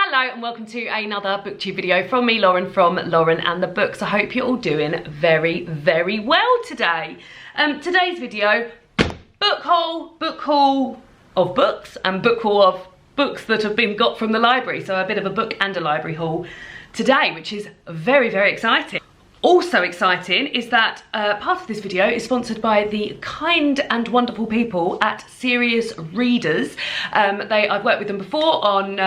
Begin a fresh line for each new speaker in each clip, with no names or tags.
Hello and welcome to another booktube video from me, Lauren, from Lauren and the Books. I hope you're all doing very, very well today. Today's video, book haul of books and book haul of books that have been got from the library. So a bit of a book and a library haul today, which is very, very exciting. Also exciting is that part of this video is sponsored by the kind and wonderful people at Serious Readers. I've worked with them before on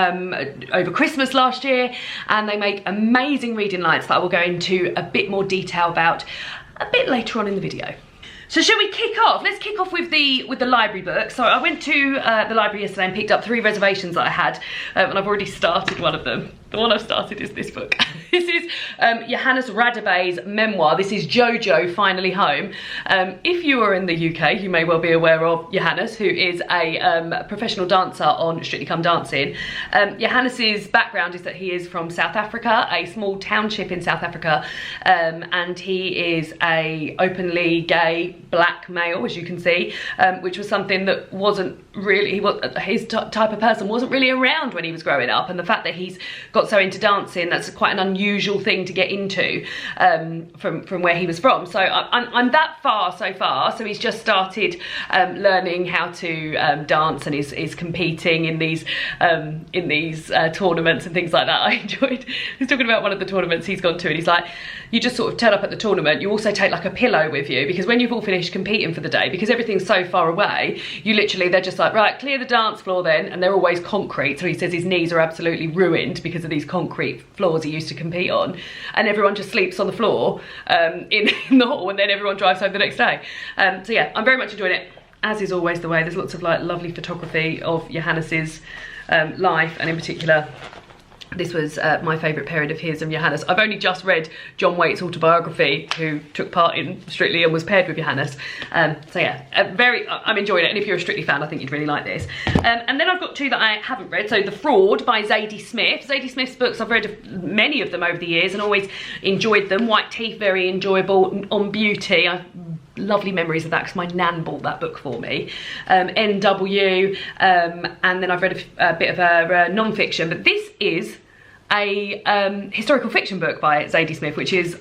over Christmas last year, and they make amazing reading lights that I will go into a bit more detail about a bit later on in the video. So shall we kick off? Let's kick off with the library book. So I went to the library yesterday and picked up 3 reservations that I had, and I've already started one of them. The one I've started is this book. This is Johannes Radebey's memoir. This is Jojo, Finally Home. If you are in the UK, you may well be aware of Johannes, who is a professional dancer on Strictly Come Dancing. Johannes's background is that he is from South Africa, a small township in South Africa, and he is a openly gay black male, as you can see, which was something that wasn't really, his type of person wasn't really around when he was growing up. And the fact that he's got so into dancing, that's quite an unusual thing to get into from where he was from. So I'm that far so far. So he's just started learning how to dance, and is competing in these tournaments and things like that. I enjoyed, he's talking about one of the tournaments he's gone to, and he's like, you just sort of turn up at the tournament, you also take like a pillow with you, because when you've all finished competing for the day, because everything's so far away, you literally, they're just like, right, clear the dance floor then, and they're always concrete. So he says his knees are absolutely ruined because of these concrete floors he used to compete on, and everyone just sleeps on the floor in the hall, and then everyone drives home the next day. So yeah, I'm very much enjoying it, as is always the way. There's lots of like lovely photography of Johannes's life, and in particular, this was my favourite period of his and Johannes. I've only just read John Waite's autobiography, who took part in Strictly and was paired with Johannes. So yeah, I'm enjoying it, and if you're a Strictly fan, I think you'd really like this. And then I've got 2 that I haven't read. So The Fraud by Zadie Smith. Zadie Smith's books, I've read many of them over the years and always enjoyed them. White Teeth, very enjoyable. On Beauty, I've lovely memories of that because my nan bought that book for me. NW, and then I've read a bit of her non-fiction, but this is a historical fiction book by Zadie Smith, which is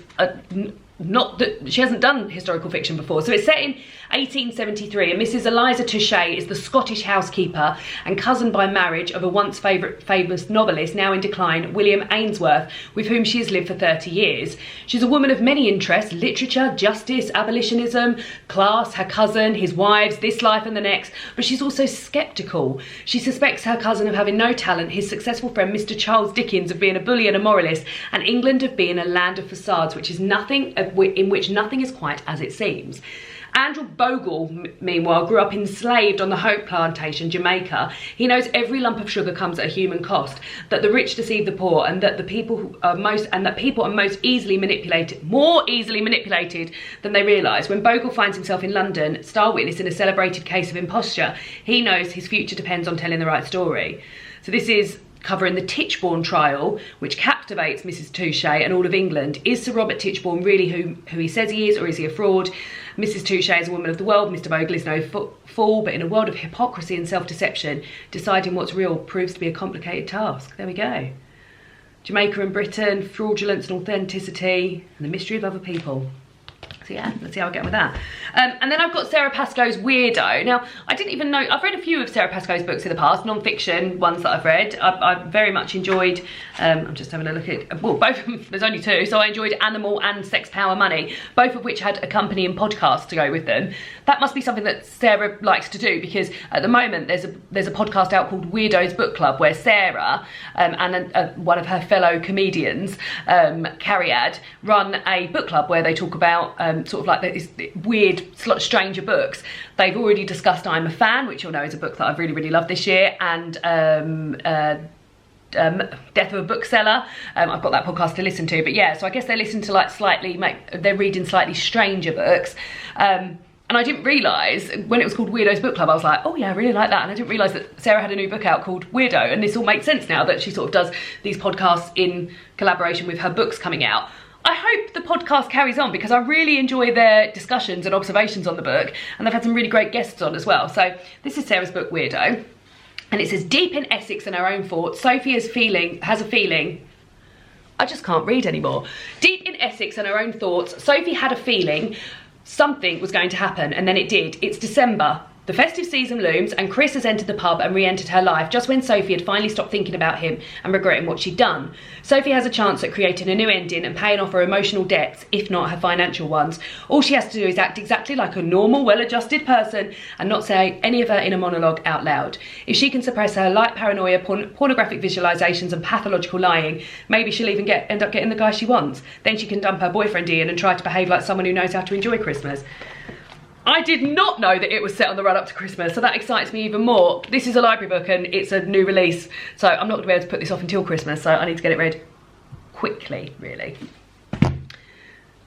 not that she hasn't done historical fiction before. So it's set in 1873, and Mrs. Eliza Touchet is the Scottish housekeeper and cousin by marriage of a once famous novelist, now in decline, William Ainsworth, with whom she has lived for 30 years. She's a woman of many interests: literature, justice, abolitionism, class, her cousin, his wives, this life and the next, but she's also sceptical. She suspects her cousin of having no talent, his successful friend Mr. Charles Dickens of being a bully and a moralist, and England of being a land of facades, which is nothing, in which nothing is quite as it seems. Andrew Bogle, meanwhile, grew up enslaved on the Hope Plantation, Jamaica. He knows every lump of sugar comes at a human cost, that the rich deceive the poor, and that people are more easily manipulated than they realise. When Bogle finds himself in London, star witness in a celebrated case of imposture, he knows his future depends on telling the right story. So this is covering the Tichborne trial, which captivates Mrs. Touchet and all of England. Is Sir Robert Tichborne really who he says he is, or is he a fraud? Mrs. Touchet is a woman of the world. Mr. Bogle is no fool, but in a world of hypocrisy and self-deception, deciding what's real proves to be a complicated task. There we go. Jamaica and Britain, fraudulence and authenticity, and the mystery of other people. So yeah, let's see how I get on with that. And then I've got Sarah Pascoe's Weirdo. Now, I didn't even know, I've read a few of Sarah Pascoe's books in the past, non-fiction ones that I've read. I've very much enjoyed, I'm just having a look at, well, both of them, there's only 2, so I enjoyed Animal and Sex, Power, Money, both of which had accompanying podcasts to go with them. That must be something that Sarah likes to do, because at the moment there's a podcast out called Weirdo's Book Club, where Sarah and one of her fellow comedians, Cariad, run a book club where they talk about sort of like these weird, stranger books. They've already discussed I'm a Fan, which you'll know is a book that I've really, really loved this year, and Death of a Bookseller. I've got that podcast to listen to, but yeah, so I guess they listen to like they're reading slightly stranger books. And I didn't realise, when it was called Weirdo's Book Club, I was like, oh yeah, I really like that. And I didn't realise that Sarah had a new book out called Weirdo, and this all makes sense now that she sort of does these podcasts in collaboration with her books coming out. I hope the podcast carries on, because I really enjoy their discussions and observations on the book, and they've had some really great guests on as well. So this is Sarah's book, Weirdo. And it says, deep in Essex and her own thoughts, Sophie has a feeling. I just can't read anymore. Deep in Essex and her own thoughts, Sophie had a feeling something was going to happen, and then it did. It's December. The festive season looms, and Chris has entered the pub and re-entered her life just when Sophie had finally stopped thinking about him and regretting what she'd done. Sophie has a chance at creating a new ending and paying off her emotional debts, if not her financial ones. All she has to do is act exactly like a normal, well-adjusted person and not say any of her inner monologue out loud. If she can suppress her light paranoia, pornographic visualizations and pathological lying, maybe she'll even end up getting the guy she wants. Then she can dump her boyfriend Ian and try to behave like someone who knows how to enjoy Christmas. I did not know that it was set on the run up to Christmas, so that excites me even more. This is a library book and it's a new release, so I'm not going to be able to put this off until Christmas, so I need to get it read quickly, really.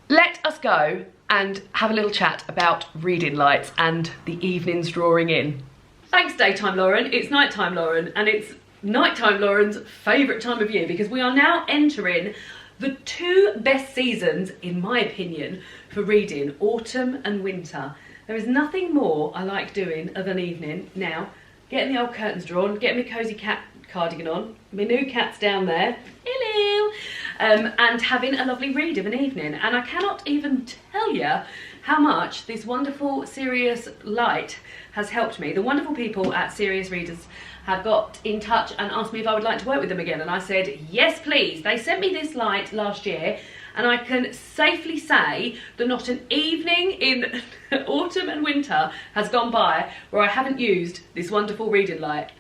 Let us go and have a little chat about reading lights and the evenings drawing in. Thanks, daytime Lauren. It's nighttime Lauren, and it's nighttime Lauren's favourite time of year because we are now entering the 2 best seasons, in my opinion, for reading, autumn and winter. There is nothing more I like doing of an evening now. Getting the old curtains drawn, getting my cosy cat cardigan on, my new cat's down there, hello, and having a lovely read of an evening. And I cannot even tell you how much this wonderful Serious Light has helped me. The wonderful people at Serious Readers have got in touch and asked me if I would like to work with them again, and I said yes please. They sent me this light last year, and I can safely say that not an evening in autumn and winter has gone by where I haven't used this wonderful reading light.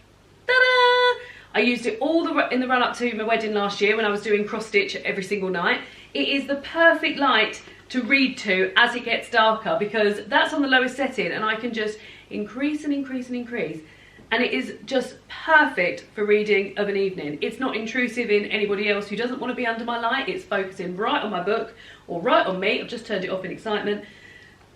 Ta-da! I used it all in the run up to my wedding last year when I was doing cross stitch every single night. It is the perfect light to read to as it gets darker because that's on the lowest setting, and I can just increase and increase and increase. And it is just perfect for reading of an evening. It's not intrusive in anybody else who doesn't want to be under my light. It's focusing right on my book or right on me. I've just turned it off in excitement.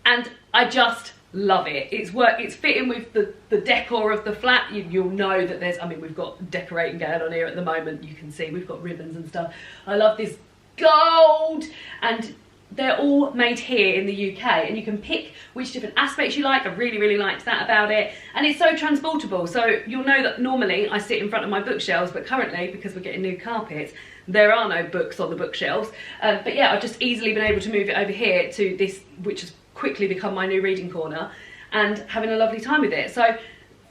And I just love it. It's fitting with the decor of the flat. You'll know that there's, I mean, we've got decorating going on here at the moment. You can see we've got ribbons and stuff. I love this gold, and they're all made here in the UK, and you can pick which different aspects you like. I really, really liked that about it. And it's so transportable. So you'll know that normally I sit in front of my bookshelves, but currently, because we're getting new carpets, there are no books on the bookshelves. But yeah, I've just easily been able to move it over here to this, which has quickly become my new reading corner, and having a lovely time with it. So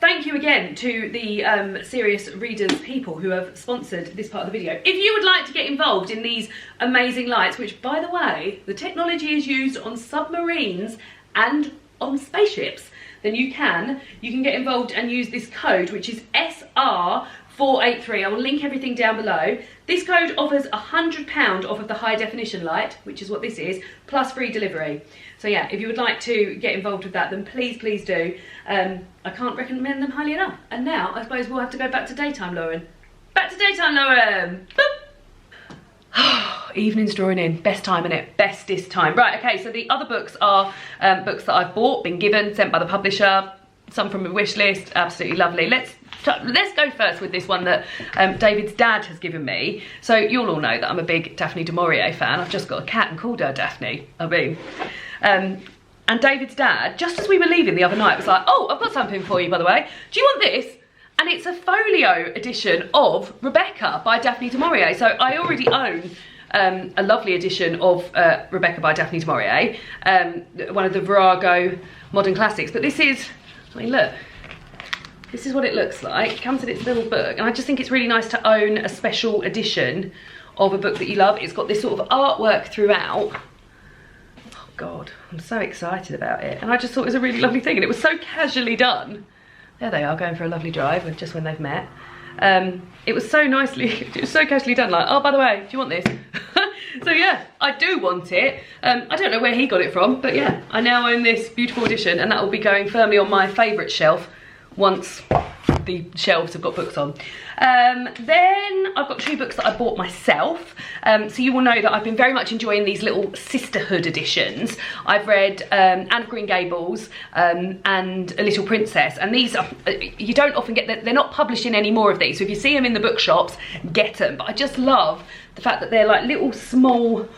thank you again to the Serious Readers people who have sponsored this part of the video. If you would like to get involved in these amazing lights, which by the way, the technology is used on submarines and on spaceships, then you can get involved and use this code, which is SR483. I will link everything down below. This code offers £100 off of the high definition light, which is what this is, plus free delivery. So yeah, if you would like to get involved with that, then please, please do. I can't recommend them highly enough. And now I suppose we'll have to go back to daytime Lauren. Back to daytime Lauren. Evening's drawing in. Best time, innit? Bestest time. Right, okay, so the other books are books that I've bought, been given, sent by the publisher, some from a wish list. Absolutely lovely. Let's go first with this one that David's dad has given me. So you'll all know that I'm a big Daphne du Maurier fan. I've just got a cat and called her Daphne. I mean, and David's dad, just as we were leaving the other night, was like, oh, I've got something for you, by the way. Do you want this? And it's a folio edition of Rebecca by Daphne du Maurier. So I already own a lovely edition of Rebecca by Daphne du Maurier, one of the Virago modern classics. But this is, I mean, look, this is what it looks like. It comes in its little book, and I just think it's really nice to own a special edition of a book that you love. It's got this sort of artwork throughout. Oh God, I'm so excited about it. And I just thought it was a really lovely thing, and it was so casually done. There they are, going for a lovely drive, just when they've met. It was so nicely, it was so casually done, like, oh, by the way, do you want this? So yeah, I do want it. I don't know where he got it from, but yeah, I now own this beautiful edition, and that will be going firmly on my favourite shelf once the shelves have got books on. Then I've got 2 books that I bought myself. So you will know that I've been very much enjoying these little sisterhood editions. I've read Anne of Green Gables and A Little Princess, and these are, you don't often get, they're not publishing any more of these, so if you see them in the bookshops, get them. But I just love the fact that they're like little small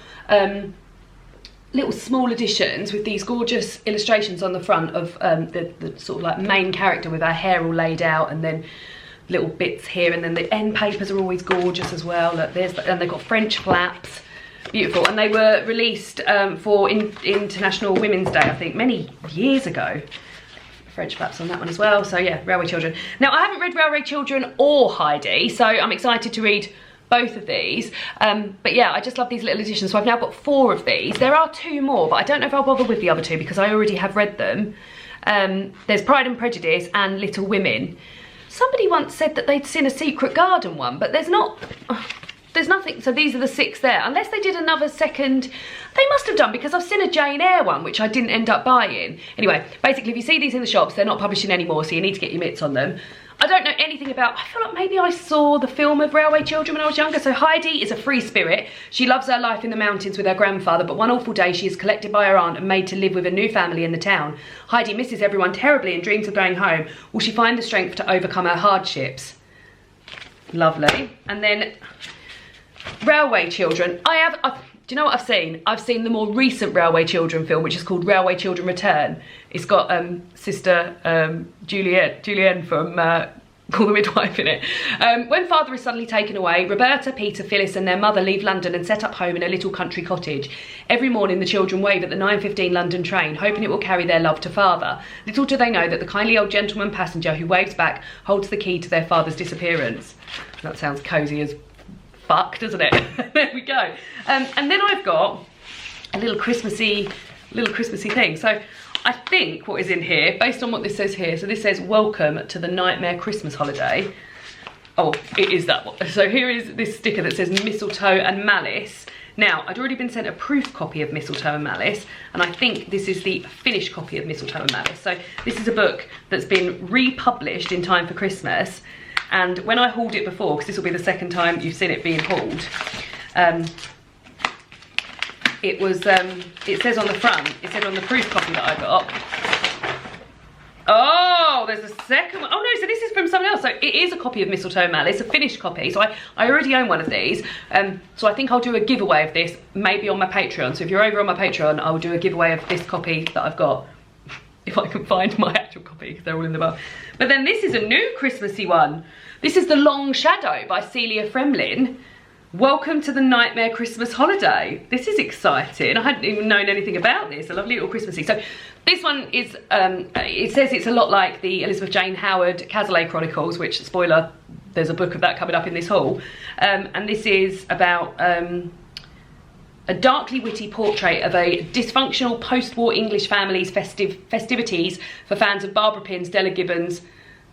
editions with these gorgeous illustrations on the front of the sort of like main character with her hair all laid out, and then little bits here, and then the end papers are always gorgeous as well. Look, and they've got French flaps, beautiful. And they were released for International Women's Day, I think, many years ago. French flaps on that one as well. So yeah, Railway Children. Now, I haven't read Railway Children or Heidi, so I'm excited to read both of these. But yeah, I just love these little editions. So I've now got 4 of these. There are 2 more, but I don't know if I'll bother with the other 2 because I already have read them. There's Pride and Prejudice and Little Women. Somebody once said that they'd seen a Secret Garden one, but there's nothing. So these are the 6 there, unless they did another second. They must have done, because I've seen a Jane Eyre one, which I didn't end up buying. Anyway, basically, if you see these in the shops, they're not publishing anymore, so you need to get your mitts on them. I don't know anything about, I feel like maybe I saw the film of Railway Children when I was younger. So Heidi is a free spirit. She loves her life in the mountains with her grandfather, but one awful day she is collected by her aunt and made to live with a new family in the town. Heidi misses everyone terribly and dreams of going home. Will she find the strength to overcome her hardships? Lovely. And then Railway Children. Do you know what I've seen? I've seen the more recent Railway Children film, which is called Railway Children Return. It's got sister Julienne from Call the Midwife in it. When father is suddenly taken away, Roberta, Peter, Phyllis and their mother leave London and set up home in a little country cottage. Every morning the children wave at the 9:15 London train, hoping it will carry their love to father. Little do they know that the kindly old gentleman passenger who waves back holds the key to their father's disappearance. That sounds cosy as fuck, doesn't it? There we go. And then I've got a little Christmassy thing. So I think what is in here, based on what this says here, so this says welcome to the Nightmare Christmas holiday. Oh, it is that one. So here is this sticker that says Mistletoe and Malice. Now, I'd already been sent a proof copy of Mistletoe and Malice, and I think this is the finished copy of Mistletoe and Malice. So this is a book that's been republished in time for Christmas. And when I hauled it before, because this will be the second time you've seen it being hauled, it says on the front, it said on the proof copy that I got, oh, there's a second one. Oh no, so this is from someone else. So it is a copy of Mistletoe and Malice, a finished copy. So I already own one of these. So I think I'll do a giveaway of this, maybe on my Patreon. So if you're over on my Patreon, I'll do a giveaway of this copy that I've got. If I can find my actual copy, because they're all in the bar. But then this is a new Christmassy one. This is The Long Shadow by Celia Fremlin. Welcome to the Nightmare Christmas Holiday. This is exciting. I hadn't even known anything about this. A lovely little Christmassy. So this one is, it says it's a lot like the Elizabeth Jane Howard Cazalet Chronicles, which, spoiler, there's a book of that coming up in this haul. And this is about a darkly witty portrait of a dysfunctional post-war English family's festivities for fans of Barbara Pym, Stella Gibbons,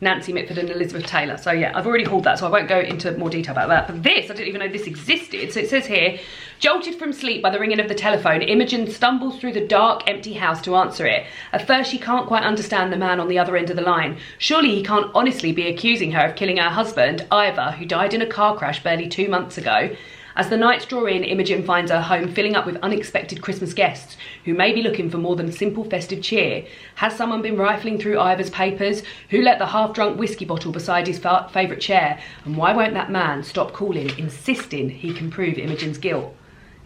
Nancy Mitford and Elizabeth Taylor. So yeah, I've already hauled that, so I won't go into more detail about that. But this, I didn't even know this existed. So it says here, jolted from sleep by the ringing of the telephone, Imogen stumbles through the dark, empty house to answer it. At first, she can't quite understand the man on the other end of the line. Surely he can't honestly be accusing her of killing her husband, Ivor, who died in a car crash barely 2 months ago. As the nights draw in, Imogen finds her home filling up with unexpected Christmas guests who may be looking for more than simple festive cheer. Has someone been rifling through Ivor's papers? Who let the half-drunk whiskey bottle beside his favourite chair? And why won't that man stop calling, insisting he can prove Imogen's guilt?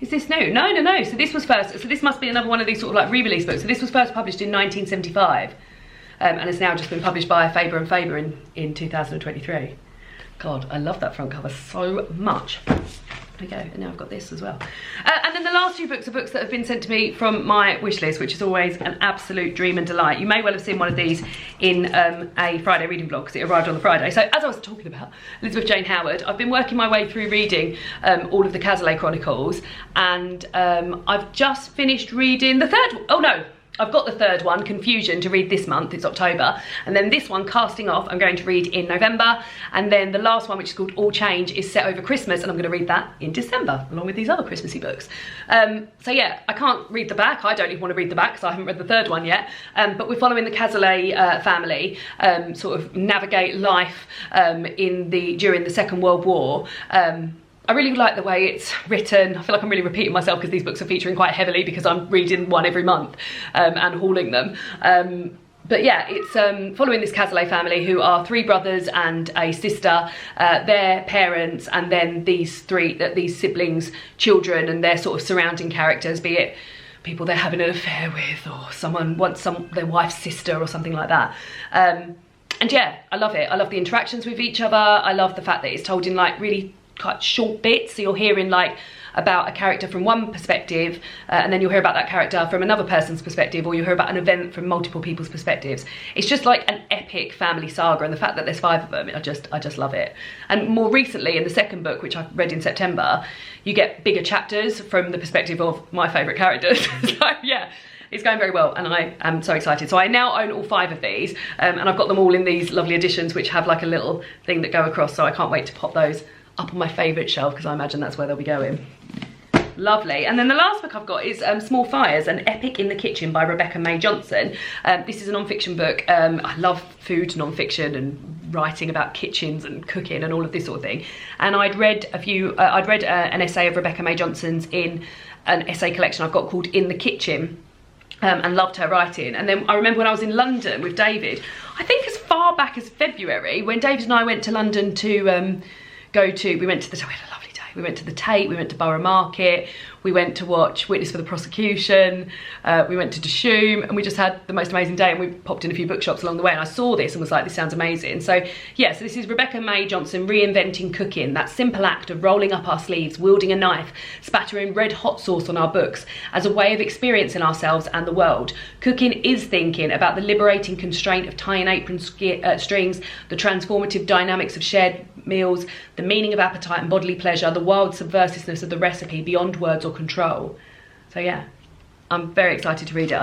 Is this new? No. So this was first, so this must be another one of these sort of like re-release books. So this was first published in 1975 and it's now just been published by Faber and Faber in 2023. God, I love that front cover so much. There we go, and now I've got this as well. And then the last 2 books are books that have been sent to me from my wish list, which is always an absolute dream and delight. You may well have seen one of these in a Friday reading vlog, because it arrived on the Friday. So as I was talking about Elizabeth Jane Howard, I've been working my way through reading all of the Cazalet Chronicles, and I've just finished reading the third, oh no, I've got the third one, Confusion, to read this month. It's October. And then this one, Casting Off, I'm going to read in November. And then the last one, which is called All Change, is set over Christmas, and I'm going to read that in December, along with these other Christmassy books. So yeah, I can't read the back. I don't even want to read the back, because I haven't read the third one yet. But we're following the Cazalet family, sort of navigate life during the Second World War. I really like the way it's written. I feel like I'm really repeating myself because these books are featuring quite heavily because I'm reading one every month and hauling them. But yeah, it's following this Cazalet family, who are 3 brothers and a sister, their parents, and then these siblings' children and their sort of surrounding characters, be it people they're having an affair with, or someone wants their wife's sister or something like that. And yeah, I love it. I love the interactions with each other. I love the fact that it's told in like really quite short bits, so you're hearing like about a character from one perspective, and then you'll hear about that character from another person's perspective, or you hear about an event from multiple people's perspectives. It's just like an epic family saga, and the fact that there's 5 of them, I just love it. And more recently, in the second book, which I read in September, you get bigger chapters from the perspective of my favourite characters. So yeah, it's going very well, and I am so excited. So I now own all 5 of these, and I've got them all in these lovely editions which have like a little thing that go across, so I can't wait to pop those up on my favourite shelf, because I imagine that's where they'll be going. Lovely. And then the last book I've got is Small Fires, An Epic in the Kitchen by Rebecca May Johnson. This is a non-fiction book. I love food non-fiction and writing about kitchens and cooking and all of this sort of thing. And I'd read an essay of Rebecca May Johnson's in an essay collection I've got called In the Kitchen, and loved her writing. And then I remember when I was in London with David, I think as far back as February, when David and I went to London to we had a lovely day. We went to the Tate, we went to Borough Market, we went to watch Witness for the Prosecution, we went to Dishoom, and we just had the most amazing day, and we popped in a few bookshops along the way, and I saw this and was like, this sounds amazing. So yeah, so this is Rebecca May Johnson reinventing cooking, that simple act of rolling up our sleeves, wielding a knife, spattering red hot sauce on our books as a way of experiencing ourselves and the world. Cooking is thinking about the liberating constraint of tying apron strings, the transformative dynamics of shared meals, the meaning of appetite and bodily pleasure, the wild subversiveness of the recipe beyond words or control. So yeah, I'm very excited to read it.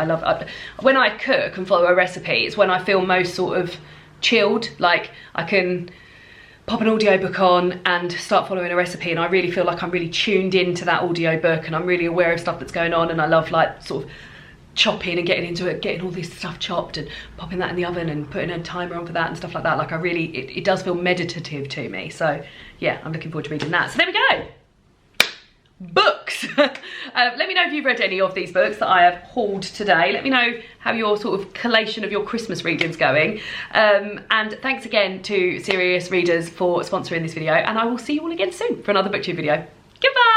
When I cook and follow a recipe, it's when I feel most sort of chilled, like I can pop an audiobook on and start following a recipe, and I really feel like I'm really tuned into that audiobook, and I'm really aware of stuff that's going on, and I love like sort of chopping and getting into it, getting all this stuff chopped and popping that in the oven and putting a timer on for that and stuff like that. Like I really, it does feel meditative to me. So yeah, I'm looking forward to reading that. So there we go. Books. Let me know if you've read any of these books that I have hauled today. Let me know how your sort of collation of your Christmas reading's going. And thanks again to Serious Readers for sponsoring this video, and I will see you all again soon for another booktube video. Goodbye.